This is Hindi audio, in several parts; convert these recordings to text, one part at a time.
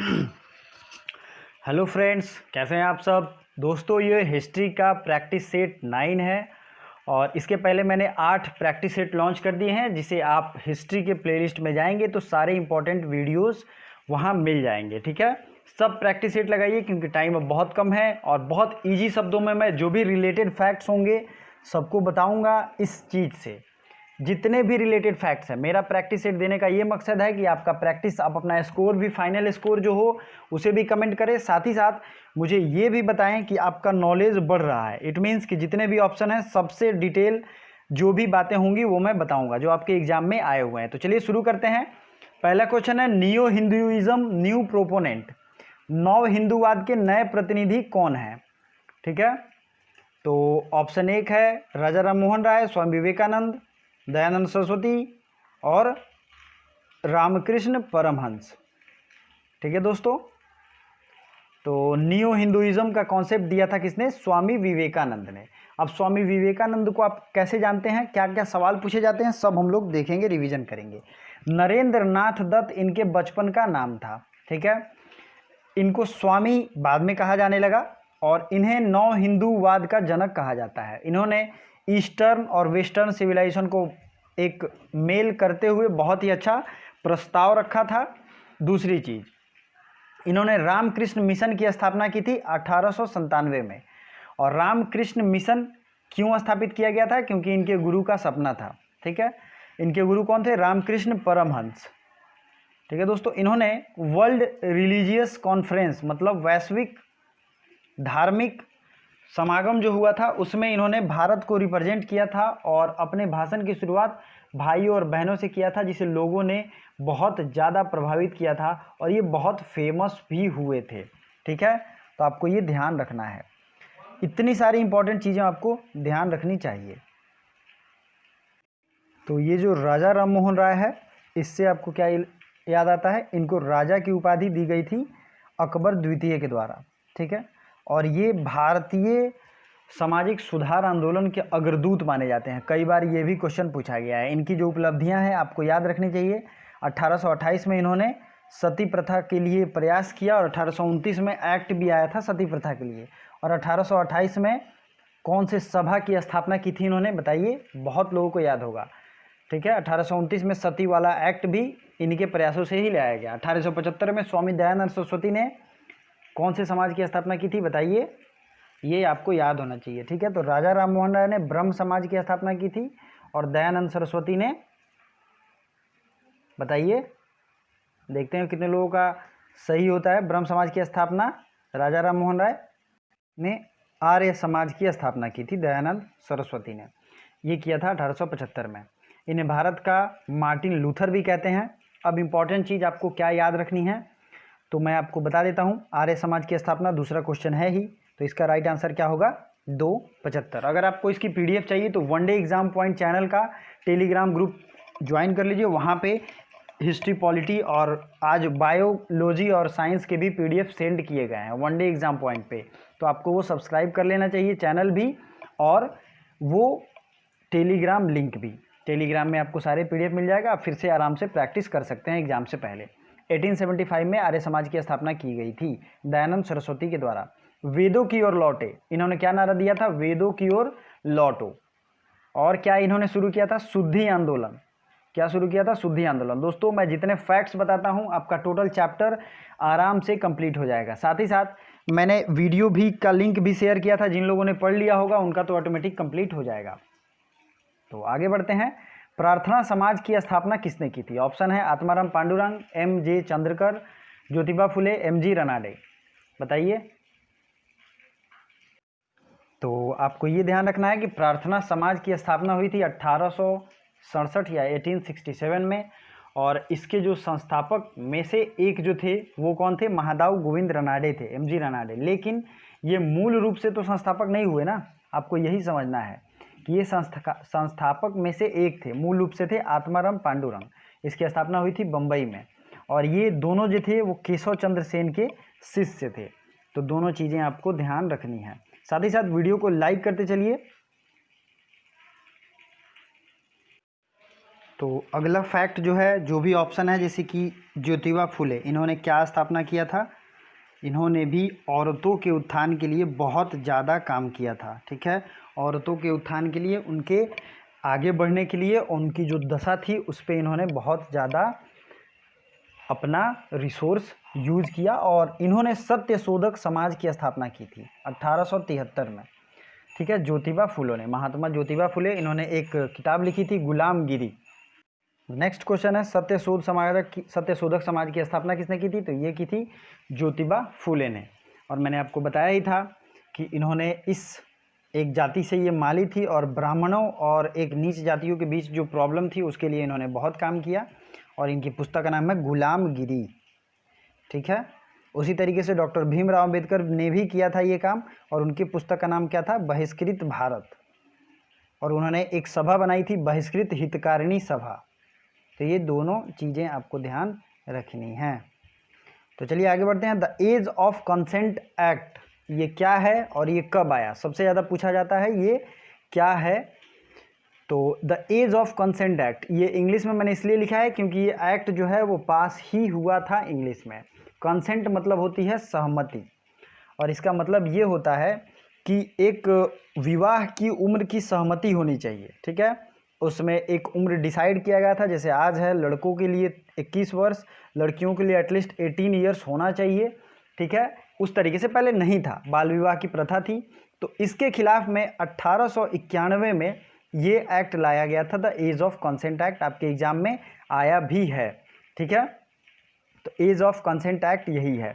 हेलो फ्रेंड्स, कैसे हैं आप सब दोस्तों। ये हिस्ट्री का प्रैक्टिस सेट 9 है और इसके पहले मैंने 8 प्रैक्टिस सेट लॉन्च कर दिए हैं, जिसे आप हिस्ट्री के प्लेलिस्ट में जाएंगे तो सारे इंपॉर्टेंट वीडियोस वहां मिल जाएंगे। ठीक है, सब प्रैक्टिस सेट लगाइए क्योंकि टाइम अब बहुत कम है और बहुत ईजी शब्दों में मैं जो भी रिलेटेड फैक्ट्स होंगे सबको बताऊँगा। इस चीज़ से जितने भी रिलेटेड फैक्ट्स हैं, मेरा प्रैक्टिस सेट देने का ये मकसद है कि आपका प्रैक्टिस, आप अपना स्कोर भी, फाइनल स्कोर जो हो उसे भी कमेंट करें। साथ ही साथ मुझे ये भी बताएं कि आपका नॉलेज बढ़ रहा है। इट मीन्स कि जितने भी ऑप्शन हैं सबसे डिटेल जो भी बातें होंगी वो मैं बताऊंगा जो आपके एग्जाम में आए हुए हैं। तो चलिए शुरू करते हैं। पहला क्वेश्चन है, नियो हिंदुइज्म न्यू प्रोपोनेंट, नव हिंदूवाद के नए प्रतिनिधि कौन है। ठीक है, तो ऑप्शन 1 है राजा राम मोहन राय, स्वामी विवेकानंद, दयानंद सरस्वती और रामकृष्ण परमहंस। ठीक है दोस्तों, तो न्यू हिंदुइज्म का कॉन्सेप्ट दिया था किसने? स्वामी विवेकानंद ने। अब स्वामी विवेकानंद को आप कैसे जानते हैं, क्या क्या सवाल पूछे जाते हैं, सब हम लोग देखेंगे, रिवीजन करेंगे। नरेंद्र नाथ दत्त इनके बचपन का नाम था। ठीक है, इनको स्वामी बाद में कहा जाने लगा और इन्हें नव हिंदूवाद का जनक कहा जाता है। इन्होंने ईस्टर्न और वेस्टर्न सिविलाइजेशन को एक मेल करते हुए बहुत ही अच्छा प्रस्ताव रखा था। दूसरी चीज़, इन्होंने रामकृष्ण मिशन की स्थापना की थी 1897 में। और रामकृष्ण मिशन क्यों स्थापित किया गया था? क्योंकि इनके गुरु का सपना था। ठीक है, इनके गुरु कौन थे? रामकृष्ण परमहंस। ठीक है दोस्तों, इन्होंने वर्ल्ड रिलीजियस कॉन्फ्रेंस, मतलब वैश्विक धार्मिक समागम जो हुआ था उसमें इन्होंने भारत को रिप्रेजेंट किया था और अपने भाषण की शुरुआत भाइयों और बहनों से किया था, जिसे लोगों ने बहुत ज़्यादा प्रभावित किया था और ये बहुत फेमस भी हुए थे। ठीक है, तो आपको ये ध्यान रखना है, इतनी सारी इंपॉर्टेंट चीज़ें आपको ध्यान रखनी चाहिए। तो ये जो राजा राम मोहन राय है, इससे आपको क्या याद आता है? इनको राजा की उपाधि दी गई थी अकबर द्वितीय के द्वारा। ठीक है, और ये भारतीय सामाजिक सुधार आंदोलन के अग्रदूत माने जाते हैं। कई बार ये भी क्वेश्चन पूछा गया है। इनकी जो उपलब्धियां हैं आपको याद रखनी चाहिए। 1828 में इन्होंने सती प्रथा के लिए प्रयास किया और 1829 में एक्ट भी आया था सती प्रथा के लिए। और 1828 में कौन से सभा की स्थापना की थी इन्होंने? बताइए, बहुत लोगों को याद होगा। ठीक है, 1829 में सती वाला एक्ट भी इनके प्रयासों से ही लाया गया। 1875 में स्वामी दयानंद सरस्वती ने कौन से समाज की स्थापना की थी? बताइए, ये आपको याद होना चाहिए। ठीक है, तो राजा राम मोहन राय ने ब्रह्म समाज की स्थापना की थी और दयानंद सरस्वती ने, बताइए, देखते हैं कितने लोगों का सही होता है। ब्रह्म समाज की स्थापना राजा राम मोहन राय ने, आर्य समाज की स्थापना की थी दयानंद सरस्वती ने। ये किया था 1875 में। इन्हें भारत का मार्टिन लूथर भी कहते हैं। अब इम्पॉर्टेंट चीज़ आपको क्या याद रखनी है तो मैं आपको बता देता हूँ। आर्य समाज की स्थापना दूसरा क्वेश्चन है ही, तो इसका राइट आंसर क्या होगा? 275। अगर आपको इसकी पीडीएफ चाहिए तो one day exam point channel का टेलीग्राम ग्रुप ज्वाइन कर लीजिए। वहाँ पे हिस्ट्री, पॉलिटी और आज बायोलॉजी और साइंस के भी पीडीएफ सेंड किए गए हैं वन डे एग्जाम पॉइंट पे, तो आपको वो सब्सक्राइब कर लेना चाहिए, चैनल भी और वो टेलीग्राम लिंक भी। टेलीग्राम में आपको सारे पीडीएफ मिल जाएगा, आप फिर से आराम से प्रैक्टिस कर सकते हैं एग्जाम से पहले। 1875 में आर्य समाज की स्थापना की गई थी दयानंद सरस्वती के द्वारा। वेदों की ओर लौटे, इन्होंने क्या नारा दिया था? वेदों की ओर लौटो। और क्या इन्होंने शुरू किया था? शुद्धि आंदोलन। क्या शुरू किया था? शुद्धि आंदोलन। दोस्तों, मैं जितने फैक्ट्स बताता हूं आपका टोटल चैप्टर आराम से कंप्लीट हो जाएगा। साथ ही साथ मैंने वीडियो भी का लिंक भी शेयर किया था, जिन लोगों ने पढ़ लिया होगा उनका तो ऑटोमेटिक कंप्लीट हो जाएगा। तो आगे बढ़ते हैं। प्रार्थना समाज की स्थापना किसने की थी? ऑप्शन है आत्माराम पांडुरंग, M.J. चंद्रकर, ज्योतिबा फुले, M.G. रनाडे। बताइए। तो आपको ये ध्यान रखना है कि प्रार्थना समाज की स्थापना हुई थी 1867 या 1867 में, और इसके जो संस्थापक में से एक जो थे वो कौन थे? महादाऊ गोविंद रनाडे थे, M.G. रनाडे। लेकिन ये मूल रूप से तो संस्थापक नहीं हुए ना, आपको यही समझना है कि ये संस्थापक में से एक थे। मूल रूप से थे आत्माराम पांडुरंग। इसकी स्थापना हुई थी बम्बई में, और ये दोनों जो थे वो केशव चंद्र सेन के शिष्य थे। तो दोनों चीज़ें आपको ध्यान रखनी है। साथ ही साथ वीडियो को लाइक करते चलिए। तो अगला फैक्ट जो है, जो भी ऑप्शन है, जैसे कि ज्योतिबा फुले, इन्होंने क्या स्थापना किया था? इन्होंने भी औरतों के उत्थान के लिए बहुत ज़्यादा काम किया था। ठीक है, औरतों के उत्थान के लिए, उनके आगे बढ़ने के लिए, उनकी जो दशा थी उस पर इन्होंने बहुत ज़्यादा अपना रिसोर्स यूज किया और इन्होंने सत्यशोधक समाज की स्थापना की थी 1873 में। ठीक है, ज्योतिबा फुले ने, महात्मा ज्योतिबा फुले, इन्होंने एक किताब लिखी थी गुलामगिरी। नेक्स्ट क्वेश्चन है, सत्यशोधक समाज की स्थापना किसने की थी? तो ये की थी ज्योतिबा फुले ने। और मैंने आपको बताया ही था कि इन्होंने इस एक जाति से ये माली थी और ब्राह्मणों और एक नीच जातियों के बीच जो प्रॉब्लम थी उसके लिए इन्होंने बहुत काम किया और इनकी पुस्तक का नाम है गुलामगिरी। ठीक है, उसी तरीके से डॉक्टर भीमराव अंबेडकर ने भी किया था ये काम और उनकी पुस्तक का नाम क्या था? बहिष्कृत भारत। और उन्होंने एक सभा बनाई थी, बहिष्कृत हितकारिणी सभा। तो ये दोनों चीज़ें आपको ध्यान रखनी हैं। तो चलिए आगे बढ़ते हैं। The age of consent act, ये क्या है और ये कब आया? सबसे ज़्यादा पूछा जाता है ये क्या है। तो the age of consent act, ये इंग्लिश में मैंने इसलिए लिखा है क्योंकि ये एक्ट जो है वो पास ही हुआ था इंग्लिश में। कंसेंट मतलब होती है सहमति, और इसका मतलब ये होता है कि एक विवाह की उम्र की सहमति होनी चाहिए। ठीक है, उसमें एक उम्र डिसाइड किया गया था, जैसे आज है लड़कों के लिए 21 वर्ष, लड़कियों के लिए एटलीस्ट 18 ईयर्स होना चाहिए। ठीक है, उस तरीके से पहले नहीं था, बाल विवाह की प्रथा थी। तो इसके खिलाफ में 1891 में ये एक्ट लाया गया था, the age of consent act. आपके एग्जाम में आया भी है। ठीक है, तो एज ऑफ कंसेंट एक्ट यही है,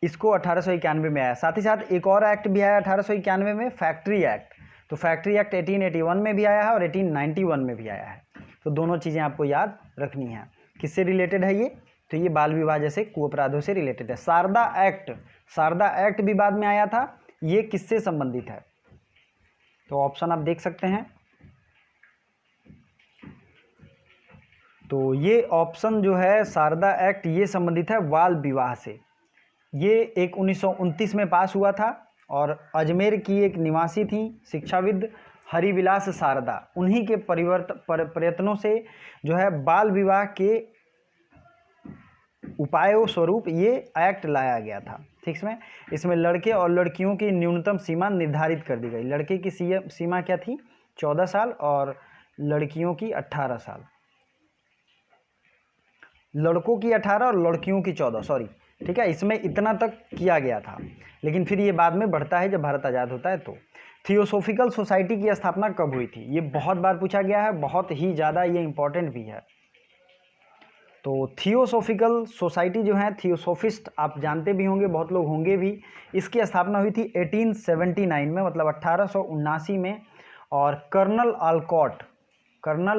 इसको 1891 में आया। साथ ही साथ एक और एक्ट भी आया 1891 में, फैक्ट्री एक्ट। तो फैक्ट्री एक्ट 1881 में भी आया है और 1891 में भी आया है। तो दोनों चीज़ें आपको याद रखनी है। किससे रिलेटेड है ये? तो ये बाल विवाह जैसे कुअपराधों से रिलेटेड है। सारदा एक्ट, सारदा एक्ट भी बाद में आया था, ये किससे संबंधित है? तो ऑप्शन आप देख सकते हैं। तो ये ऑप्शन जो है सारदा एक्ट, ये संबंधित है बाल विवाह से। ये एक 1929 में पास हुआ था और अजमेर की एक निवासी थी शिक्षाविद हरिविलास सारदा, उन्हीं के प्रयत्नों से जो है बाल विवाह के उपायों स्वरूप ये एक्ट लाया गया था। ठीक है, इसमें लड़के और लड़कियों की न्यूनतम सीमा निर्धारित कर दी गई। लड़के की सीमा क्या थी? 14 साल और लड़कियों की 18 साल। लड़कों की 18 और लड़कियों की 14, सॉरी। ठीक है, इसमें इतना तक किया गया था, लेकिन फिर ये बाद में बढ़ता है जब भारत आज़ाद होता है। तो थियोसॉफिकल सोसाइटी की स्थापना कब हुई थी? ये बहुत बार पूछा गया है, बहुत ही ज़्यादा ये इंपॉर्टेंट भी है। तो थियोसॉफिकल सोसाइटी जो है, थियोसॉफिस्ट आप जानते भी होंगे, बहुत लोग होंगे भी। इसकी स्थापना हुई थी 1879 में, मतलब 1879 में। और कर्नल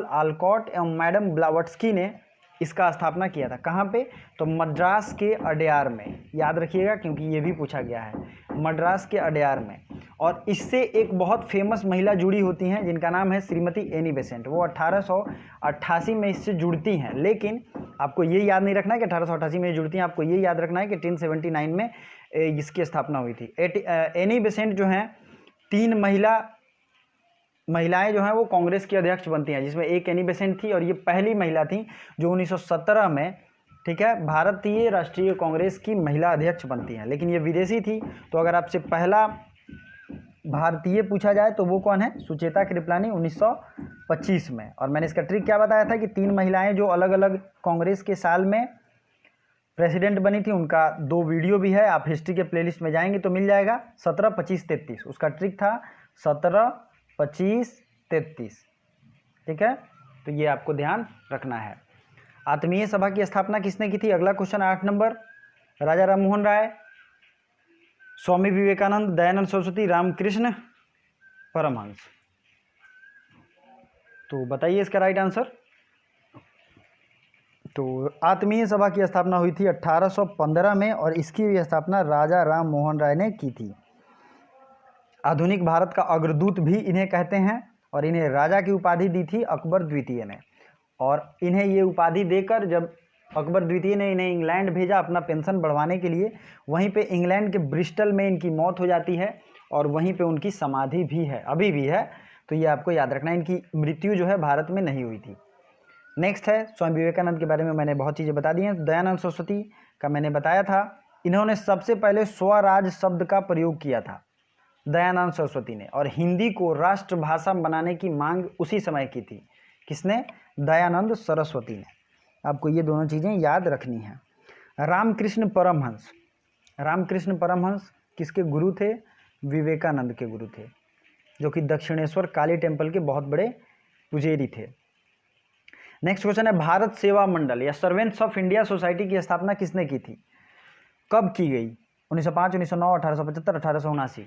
आलकॉट एवं मैडम ब्लावट्स्की ने इसका स्थापना किया था। कहाँ पे? तो मद्रास के अडयार में, याद रखिएगा क्योंकि ये भी पूछा गया है, मद्रास के अडयार में। और इससे एक बहुत फेमस महिला जुड़ी होती हैं जिनका नाम है श्रीमती एनी बेसेंट। वो 1888 में इससे जुड़ती हैं, लेकिन आपको ये याद नहीं रखना है कि 1888 में जुड़ती हैं, आपको ये याद रखना है कि 1879 में इसकी स्थापना हुई थी। एनी बेसेंट जो हैं, 3 महिलाएं जो हैं वो कांग्रेस की अध्यक्ष बनती हैं, जिसमें एक एनी बेसेंट थी और ये पहली महिला थी जो 1917 में, ठीक है, भारतीय राष्ट्रीय कांग्रेस की महिला अध्यक्ष बनती हैं। लेकिन ये विदेशी थी। तो अगर आपसे पहला भारतीय पूछा जाए तो वो कौन है? सुचेता कृपलानी, 1925 में। और मैंने इसका ट्रिक क्या बताया था कि 3 महिलाएं जो अलग अलग कांग्रेस के साल में प्रेसिडेंट बनी थी, उनका 2 वीडियो भी है, आप हिस्ट्री के प्लेलिस्ट में जाएंगे तो मिल जाएगा। 17, 25, 33 उसका ट्रिक था, 17, 25, 33। ठीक है, तो ये आपको ध्यान रखना है। आत्मीय सभा की स्थापना किसने की थी? अगला क्वेश्चन 8 नंबर, राजा राममोहन राय, स्वामी विवेकानंद, दयानंद सरस्वती, रामकृष्ण परमहंस। तो बताइए इसका राइट आंसर। तो आत्मीय सभा की स्थापना हुई थी 1815 में और इसकी भी स्थापना राजा राम मोहन राय ने की थी। आधुनिक भारत का अग्रदूत भी इन्हें कहते हैं और इन्हें राजा की उपाधि दी थी अकबर द्वितीय ने। और इन्हें ये उपाधि देकर जब अकबर द्वितीय ने इन्हें इंग्लैंड भेजा अपना पेंशन बढ़वाने के लिए, वहीं पे इंग्लैंड के ब्रिस्टल में इनकी मौत हो जाती है और वहीं पे उनकी समाधि भी है, अभी भी है। तो ये आपको याद रखना है, इनकी मृत्यु जो है भारत में नहीं हुई थी। नेक्स्ट है स्वामी विवेकानंद के बारे में मैंने बहुत चीज़ें बता दी हैं। दयानंद सरस्वती का मैंने बताया था, इन्होंने सबसे पहले स्वराज शब्द का प्रयोग किया था दयानंद सरस्वती ने, और हिंदी को राष्ट्रभाषा बनाने की मांग उसी समय की थी। किसने? दयानंद सरस्वती ने। आपको ये दोनों चीज़ें याद रखनी हैं। रामकृष्ण परमहंस, रामकृष्ण परमहंस किसके गुरु थे? विवेकानंद के गुरु थे, जो कि दक्षिणेश्वर काली टेम्पल के बहुत बड़े पुजारी थे। नेक्स्ट क्वेश्चन है भारत सेवा मंडल या सर्वेंट्स ऑफ इंडिया सोसाइटी की स्थापना किसने की थी? कब की गई? 1905, 1909, 1875, 1879।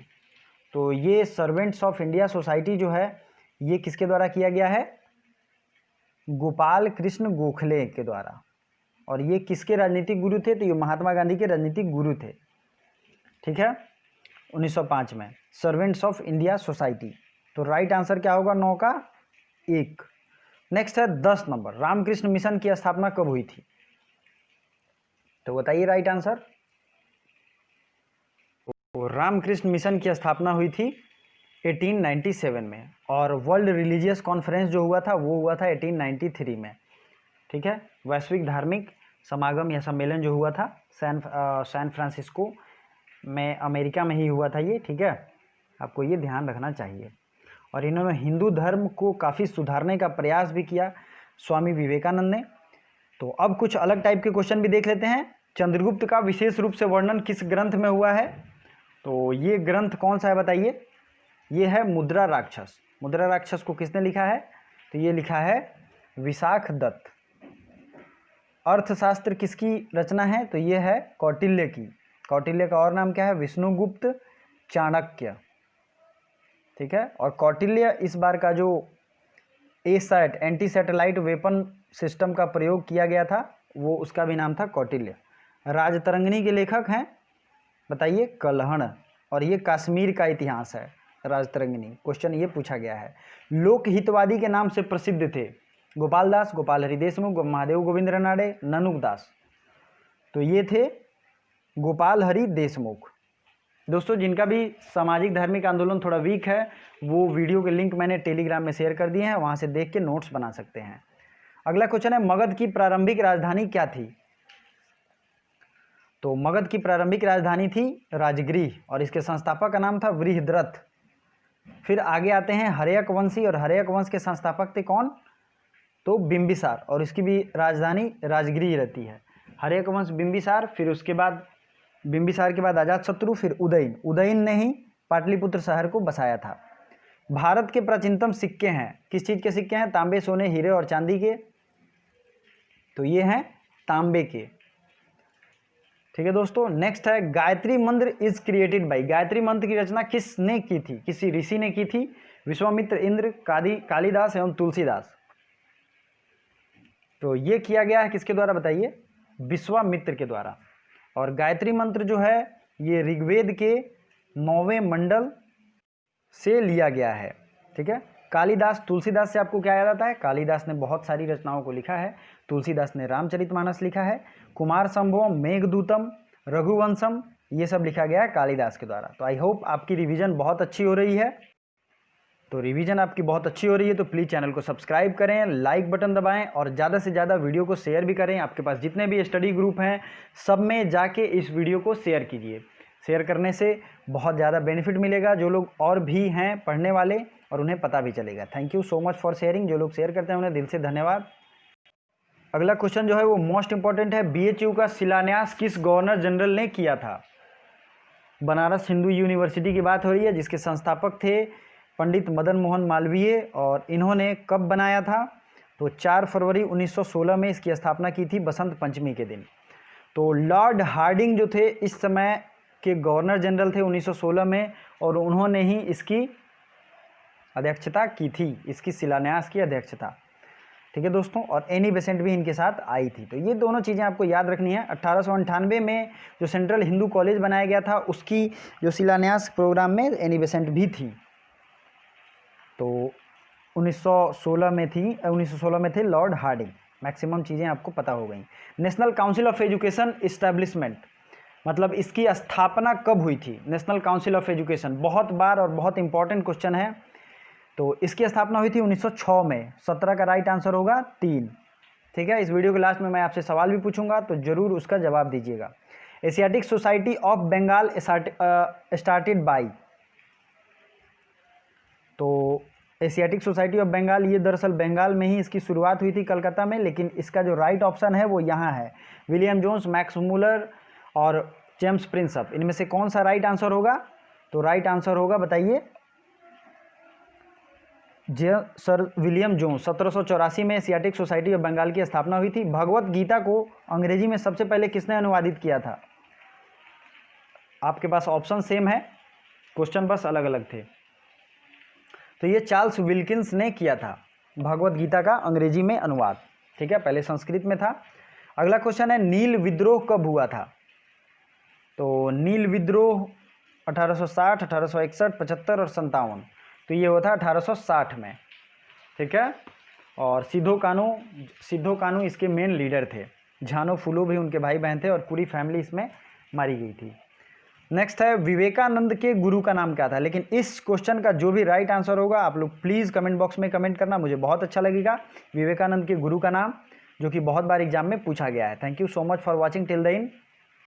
तो ये सर्वेंट्स ऑफ इंडिया सोसाइटी जो है ये किसके द्वारा किया गया है? गोपाल कृष्ण गोखले के द्वारा। और ये किसके राजनीतिक गुरु थे? तो ये महात्मा गांधी के राजनीतिक गुरु थे। ठीक है, 1905 में सर्वेंट्स ऑफ इंडिया सोसाइटी। तो राइट आंसर क्या होगा? 9 का 1। नेक्स्ट है 10 नंबर, रामकृष्ण मिशन की स्थापना कब हुई थी? तो बताइए राइट आंसर। तो रामकृष्ण मिशन की स्थापना हुई थी 1897 में, और वर्ल्ड रिलीजियस कॉन्फ्रेंस जो हुआ था वो हुआ था 1893 में। ठीक है, वैश्विक धार्मिक समागम या सम्मेलन जो हुआ था सैन फ्रांसिस्को में, अमेरिका में ही हुआ था ये। ठीक है, आपको ये ध्यान रखना चाहिए। और इन्होंने हिंदू धर्म को काफ़ी सुधारने का प्रयास भी किया स्वामी विवेकानंद ने। तो अब कुछ अलग टाइप के क्वेश्चन भी देख लेते हैं। चंद्रगुप्त का विशेष रूप से वर्णन किस ग्रंथ में हुआ है? तो ये ग्रंथ कौन सा है बताइए? ये है मुद्रा राक्षस। मुद्रा राक्षस को किसने लिखा है? तो ये लिखा है विशाख दत्त। अर्थशास्त्र किसकी रचना है? तो ये है कौटिल्य की। कौटिल्य का और नाम क्या है? विष्णुगुप्त चाणक्य। ठीक है, और कौटिल्य इस बार का जो asset anti satellite weapon system का प्रयोग किया गया था वो उसका भी नाम था कौटिल्य। राजतरंगिणी के लेखक हैं बताइए? कल्हण। और ये कश्मीर का इतिहास है राजतरंगिणी। क्वेश्चन ये पूछा गया है। लोकहितवादी के नाम से प्रसिद्ध थे गोपाल दास, गोपाल हरि देशमुख, महादेव गोविंद रानड़े, ननुक दास। तो ये थे गोपाल हरि देशमुख। दोस्तों, जिनका भी सामाजिक धार्मिक आंदोलन थोड़ा वीक है वो वीडियो के लिंक मैंने टेलीग्राम में शेयर कर दिए हैं, वहाँ से देख के नोट्स बना सकते हैं। अगला क्वेश्चन है मगध की प्रारंभिक राजधानी क्या थी? तो मगध की प्रारंभिक राजधानी थी राजगृह, और इसके संस्थापक का नाम था वृहद्रथ। फिर आगे आते हैं हर्यक वंशी, और हर्यक वंश के संस्थापक थे कौन? तो बिंबिसार, और इसकी भी राजधानी राजगृह रहती है। हर्यक वंश बिंबिसार, फिर उसके बाद बिंबिसार के बाद अजातशत्रु, फिर उदयन। उदयन ने ही पाटलिपुत्र शहर को बसाया था। भारत के प्राचीनतम सिक्के हैं, किस चीज़ के सिक्के हैं? तांबे, सोने, हीरे और चांदी के। तो ये हैं तांबे के। ठीक है दोस्तों, नेक्स्ट है गायत्री मंत्र इज क्रिएटेड बाई। गायत्री मंत्र की रचना किसने की थी? किसी ऋषि ने की थी। विश्वामित्र, इंद्र, कालिदास एवं तुलसीदास। तो ये किया गया है किसके द्वारा बताइए? विश्वामित्र के द्वारा। और गायत्री मंत्र जो है ये ऋग्वेद के 9वें मंडल से लिया गया है। ठीक है, कालिदास, तुलसीदास से आपको क्या याद आता है? कालिदास ने बहुत सारी रचनाओं को लिखा है। तुलसीदास ने रामचरितमानस लिखा है। कुमार संभवम, मेघदूतम, रघुवंशम, ये सब लिखा गया है कालिदास के द्वारा। तो आई होप आपकी रिवीजन बहुत अच्छी हो रही है। तो रिवीजन आपकी बहुत अच्छी हो रही है तो प्लीज़ चैनल को सब्सक्राइब करें, लाइक बटन दबाएं और ज़्यादा से ज़्यादा वीडियो को शेयर भी करें। आपके पास जितने भी स्टडी ग्रुप हैं सब में जाके इस वीडियो को शेयर कीजिए। शेयर करने से बहुत ज़्यादा बेनिफिट मिलेगा, जो लोग और भी हैं पढ़ने वाले, और उन्हें पता भी चलेगा। Thank you so much for sharing. जो लोग शेयर करते हैं उन्हें दिल से धन्यवाद। अगला क्वेश्चन जो है वो मोस्ट इंपॉर्टेंट है। BHU का शिलान्यास किस गवर्नर जनरल ने किया था? बनारस हिंदू यूनिवर्सिटी की बात हो रही है, जिसके संस्थापक थे पंडित मदन मोहन मालवीय। और इन्होंने कब बनाया था? तो 4 फरवरी 1916 में इसकी स्थापना की थी, बसंत पंचमी के दिन। तो लॉर्ड हार्डिंग जो थे इस समय के गवर्नर जनरल थे 1916 में, और उन्होंने ही इसकी अध्यक्षता की थी, इसकी शिलान्यास की अध्यक्षता। ठीक है दोस्तों, और एनी बेसेंट भी इनके साथ आई थी। तो ये दोनों चीज़ें आपको याद रखनी है। 1898 में जो सेंट्रल हिंदू कॉलेज बनाया गया था उसकी जो शिलान्यास प्रोग्राम में एनी बेसेंट भी थी। तो 1916 में थी, 1916 में थे लॉर्ड हार्डिंग। मैक्सिमम चीज़ें आपको पता हो गई। National council of education establishment, मतलब इसकी स्थापना कब हुई थी? नेशनल काउंसिल ऑफ एजुकेशन बहुत बार और बहुत इंपॉर्टेंट क्वेश्चन है। तो इसकी स्थापना हुई थी 1906 में। 17 का राइट आंसर होगा 3। ठीक है। इस वीडियो के लास्ट में मैं आपसे सवाल भी पूछूंगा, तो ज़रूर उसका जवाब दीजिएगा। Asiatic Society of Bengal started by, तो एशियाटिक सोसाइटी ऑफ बंगाल ये दरअसल बंगाल में ही इसकी शुरुआत हुई थी, कलकत्ता में। लेकिन इसका जो राइट ऑप्शन है वो यहाँ है, विलियम जोन्स, मैक्स मुलर और जेम्स प्रिंसअप। इनमें से कौन सा राइट आंसर होगा? तो राइट आंसर होगा, बताइए, सर विलियम जोन्स। 1784 में एशियाटिक सोसाइटी ऑफ बंगाल की स्थापना हुई थी। भगवत गीता को अंग्रेजी में सबसे पहले किसने अनुवादित किया था? आपके पास ऑप्शन सेम है, क्वेश्चन बस अलग अलग थे। तो ये चार्ल्स विल्किंस ने किया था भगवत गीता का अंग्रेजी में अनुवाद, ठीक है। पहले संस्कृत में था। अगला क्वेश्चन है, नील विद्रोह कब हुआ था? तो नील विद्रोह 1860, 1861, 75 और 57। तो ये हुआ था 1860 में, ठीक है। और सिद्धो कान्हू इसके मेन लीडर थे। झानो फुलो भी उनके भाई बहन थे और पूरी फैमिली इसमें मारी गई थी। नेक्स्ट है, विवेकानंद के गुरु का नाम क्या था? लेकिन इस क्वेश्चन का जो भी राइट आंसर होगा आप लोग प्लीज़ कमेंट बॉक्स में कमेंट करना, मुझे बहुत अच्छा लगेगा। विवेकानंद के गुरु का नाम, जो कि बहुत बार एग्जाम में पूछा गया है। Thank you so much for watching till the end.